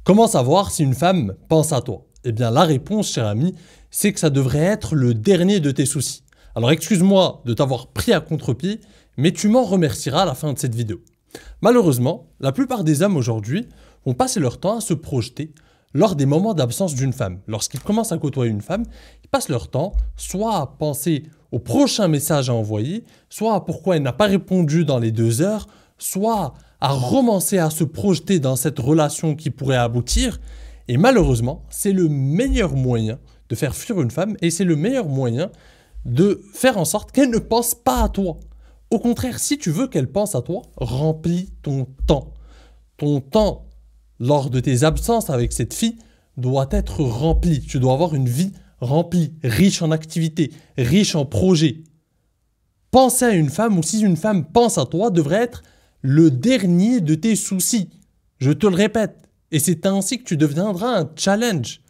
Comment savoir si une femme pense à toi? Eh bien la réponse, cher ami, c'est que ça devrait être le dernier de tes soucis. Alors excuse-moi de t'avoir pris à contre-pied, mais tu m'en remercieras à la fin de cette vidéo. Malheureusement, la plupart des hommes aujourd'hui vont passer leur temps à se projeter lors des moments d'absence d'une femme. Lorsqu'ils commencent à côtoyer une femme, ils passent leur temps soit à penser au prochain message à envoyer, soit à pourquoi elle n'a pas répondu dans les 2 heures, soit à romancer, à se projeter dans cette relation qui pourrait aboutir. Et malheureusement, c'est le meilleur moyen de faire fuir une femme et c'est le meilleur moyen de faire en sorte qu'elle ne pense pas à toi. Au contraire, si tu veux qu'elle pense à toi, remplis ton temps. Ton temps, lors de tes absences avec cette fille, doit être rempli. Tu dois avoir une vie remplie, riche en activités, riche en projets. Penser à une femme ou si une femme pense à toi devrait être le dernier de tes soucis. Je te le répète. Et c'est ainsi que tu deviendras un challenge.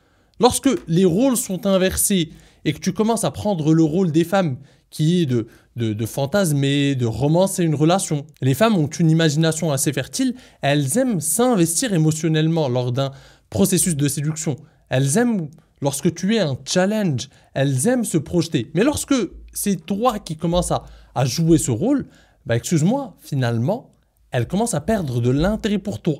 Lorsque les rôles sont inversés et que tu commences à prendre le rôle des femmes qui est de fantasmer, de romancer une relation. Les femmes ont une imagination assez fertile, elles aiment s'investir émotionnellement lors d'un processus de séduction. Elles aiment, lorsque tu es un challenge, elles aiment se projeter. Mais lorsque c'est toi qui commences à jouer ce rôle, excuse-moi, finalement, elles commencent à perdre de l'intérêt pour toi.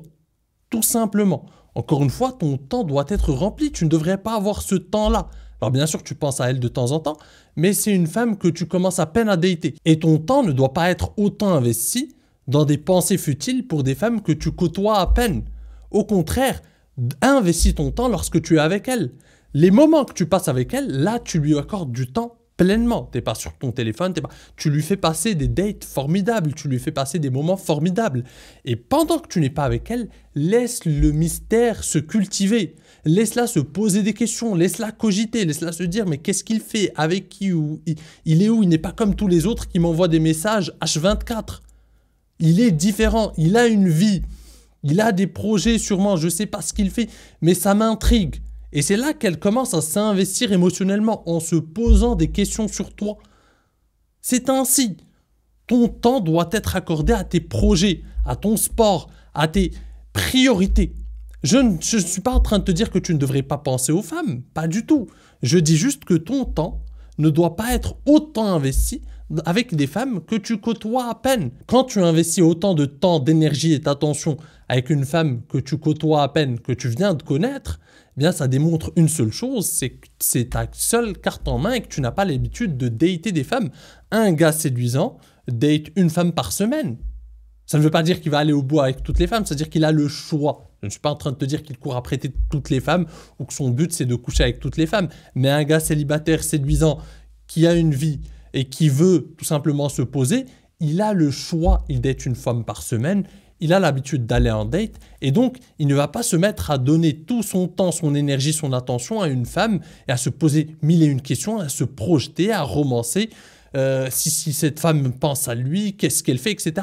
Tout simplement. Encore une fois, ton temps doit être rempli. Tu ne devrais pas avoir ce temps-là. Alors bien sûr, tu penses à elle de temps en temps, mais c'est une femme que tu commences à peine à dater. Et ton temps ne doit pas être autant investi dans des pensées futiles pour des femmes que tu côtoies à peine. Au contraire, investis ton temps lorsque tu es avec elle. Les moments que tu passes avec elle, là, tu lui accordes du temps pleinement. Tu n'es pas sur ton téléphone, tu lui fais passer des dates formidables, tu lui fais passer des moments formidables. Et pendant que tu n'es pas avec elle, laisse le mystère se cultiver. Laisse-la se poser des questions, laisse-la cogiter, laisse-la se dire mais qu'est-ce qu'il fait, avec qui, il est où, il n'est pas comme tous les autres qui m'envoient des messages H24. Il est différent, il a une vie, il a des projets sûrement, je ne sais pas ce qu'il fait, mais ça m'intrigue. Et c'est là qu'elle commence à s'investir émotionnellement en se posant des questions sur toi. C'est ainsi. Ton temps doit être accordé à tes projets, à ton sport, à tes priorités. Je ne suis pas en train de te dire que tu ne devrais pas penser aux femmes, pas du tout. Je dis juste que ton temps ne doit pas être autant investi avec des femmes que tu côtoies à peine. Quand tu investis autant de temps, d'énergie et d'attention avec une femme que tu côtoies à peine, que tu viens de connaître, eh bien ça démontre une seule chose, c'est que c'est ta seule carte en main et que tu n'as pas l'habitude de dater des femmes. Un gars séduisant date une femme par semaine. Ça ne veut pas dire qu'il va aller au bout avec toutes les femmes, c'est-à-dire qu'il a le choix. Je ne suis pas en train de te dire qu'il court après toutes les femmes ou que son but c'est de coucher avec toutes les femmes. Mais un gars célibataire séduisant qui a une vie et qui veut tout simplement se poser, il a le choix, il date une femme par semaine, il a l'habitude d'aller en date et donc il ne va pas se mettre à donner tout son temps, son énergie, son attention à une femme et à se poser mille et une questions, à se projeter, à romancer. Si cette femme pense à lui, qu'est-ce qu'elle fait, etc.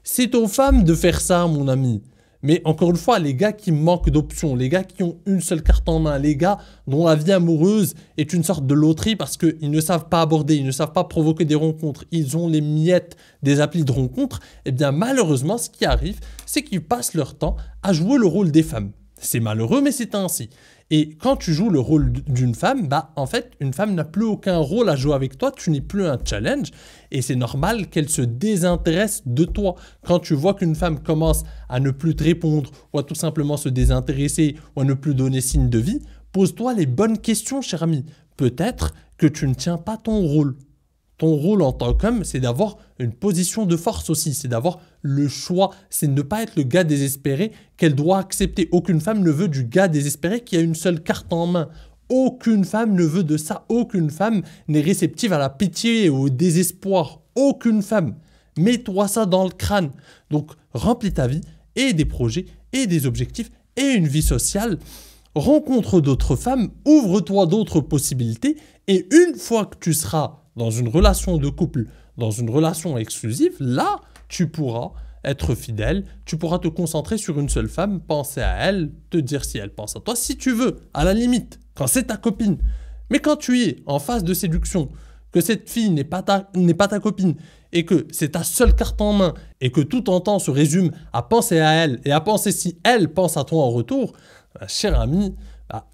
C'est aux femmes de faire ça, mon ami. Mais encore une fois, les gars qui manquent d'options, les gars qui ont une seule carte en main, les gars dont la vie amoureuse est une sorte de loterie parce qu'ils ne savent pas aborder, ils ne savent pas provoquer des rencontres, ils ont les miettes des applis de rencontres, eh bien malheureusement, ce qui arrive, c'est qu'ils passent leur temps à jouer le rôle des femmes. C'est malheureux, mais c'est ainsi. Et quand tu joues le rôle d'une femme, en fait, une femme n'a plus aucun rôle à jouer avec toi, tu n'es plus un challenge et c'est normal qu'elle se désintéresse de toi. Quand tu vois qu'une femme commence à ne plus te répondre ou à tout simplement se désintéresser ou à ne plus donner signe de vie, pose-toi les bonnes questions, cher ami. Peut-être que tu ne tiens pas ton rôle. Ton rôle en tant qu'homme, c'est d'avoir une position de force aussi, c'est d'avoir le choix, c'est de ne pas être le gars désespéré qu'elle doit accepter. Aucune femme ne veut du gars désespéré qui a une seule carte en main. Aucune femme ne veut de ça, aucune femme n'est réceptive à la pitié et au désespoir. Aucune femme. Mets-toi ça dans le crâne. Donc remplis ta vie et des projets et des objectifs et une vie sociale. Rencontre d'autres femmes, ouvre-toi d'autres possibilités et une fois que tu seras dans une relation de couple, dans une relation exclusive, là, tu pourras être fidèle, tu pourras te concentrer sur une seule femme, penser à elle, te dire si elle pense à toi, si tu veux, à la limite, quand c'est ta copine. Mais quand tu es en phase de séduction, que cette fille n'est pas ta copine et que c'est ta seule carte en main et que tout ton temps se résume à penser à elle et à penser si elle pense à toi en retour, cher ami,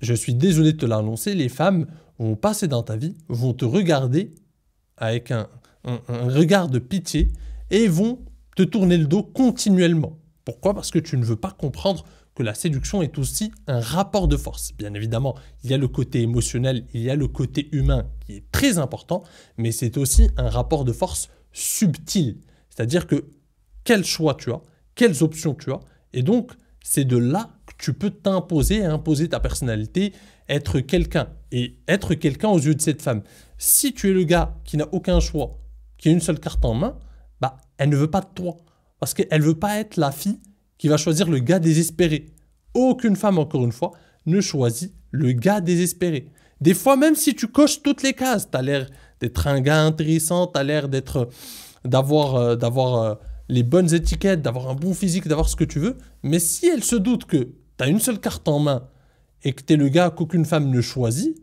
je suis désolé de te l'annoncer, les femmes vont passer dans ta vie, vont te regarder avec un regard de pitié et vont te tourner le dos continuellement. Pourquoi? Parce que tu ne veux pas comprendre que la séduction est aussi un rapport de force. Bien évidemment, il y a le côté émotionnel, il y a le côté humain qui est très important, mais c'est aussi un rapport de force subtil. C'est-à-dire que quel choix tu as, quelles options tu as, et donc c'est de là que tu peux t'imposer, imposer ta personnalité, être quelqu'un, et être quelqu'un aux yeux de cette femme. Si tu es le gars qui n'a aucun choix, qui a une seule carte en main, elle ne veut pas de toi. Parce qu'elle ne veut pas être la fille qui va choisir le gars désespéré. Aucune femme, encore une fois, ne choisit le gars désespéré. Des fois, même si tu coches toutes les cases, tu as l'air d'être un gars intéressant, tu as l'air d'avoir les bonnes étiquettes, d'avoir un bon physique, d'avoir ce que tu veux, mais si elle se doute que tu as une seule carte en main et que tu es le gars qu'aucune femme ne choisit,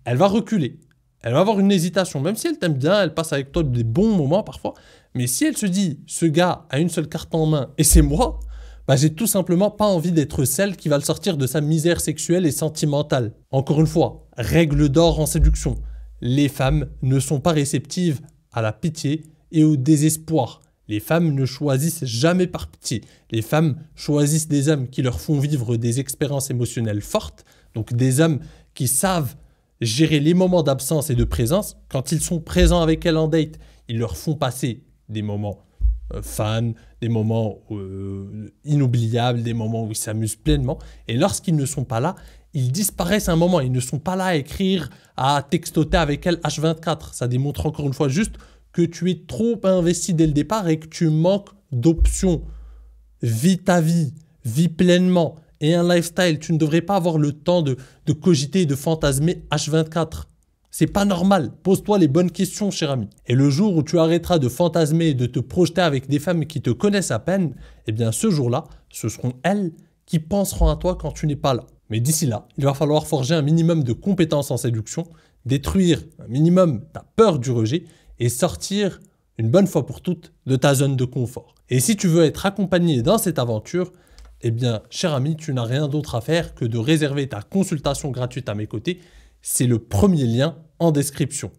elle va reculer. Elle va avoir une hésitation, même si elle t'aime bien, elle passe avec toi des bons moments parfois. Mais si elle se dit, ce gars a une seule carte en main et c'est moi, j'ai tout simplement pas envie d'être celle qui va le sortir de sa misère sexuelle et sentimentale. Encore une fois, règle d'or en séduction. Les femmes ne sont pas réceptives à la pitié et au désespoir. Les femmes ne choisissent jamais par pitié. Les femmes choisissent des hommes qui leur font vivre des expériences émotionnelles fortes, donc des hommes qui savent gérer les moments d'absence et de présence. Quand ils sont présents avec elles en date, ils leur font passer des moments fun, des moments inoubliables, des moments où ils s'amusent pleinement. Et lorsqu'ils ne sont pas là, ils disparaissent un moment. Ils ne sont pas là à écrire, à textoter avec elles H24. Ça démontre encore une fois juste que tu es trop investi dès le départ et que tu manques d'options. Vis ta vie, vis pleinement. Et un lifestyle, tu ne devrais pas avoir le temps de cogiter et de fantasmer H24. C'est pas normal. Pose-toi les bonnes questions, cher ami. Et le jour où tu arrêteras de fantasmer et de te projeter avec des femmes qui te connaissent à peine, eh bien ce jour-là, ce seront elles qui penseront à toi quand tu n'es pas là. Mais d'ici là, il va falloir forger un minimum de compétences en séduction, détruire un minimum ta peur du rejet et sortir une bonne fois pour toutes de ta zone de confort. Et si tu veux être accompagné dans cette aventure, eh bien, cher ami, tu n'as rien d'autre à faire que de réserver ta consultation gratuite à mes côtés. C'est le premier lien en description.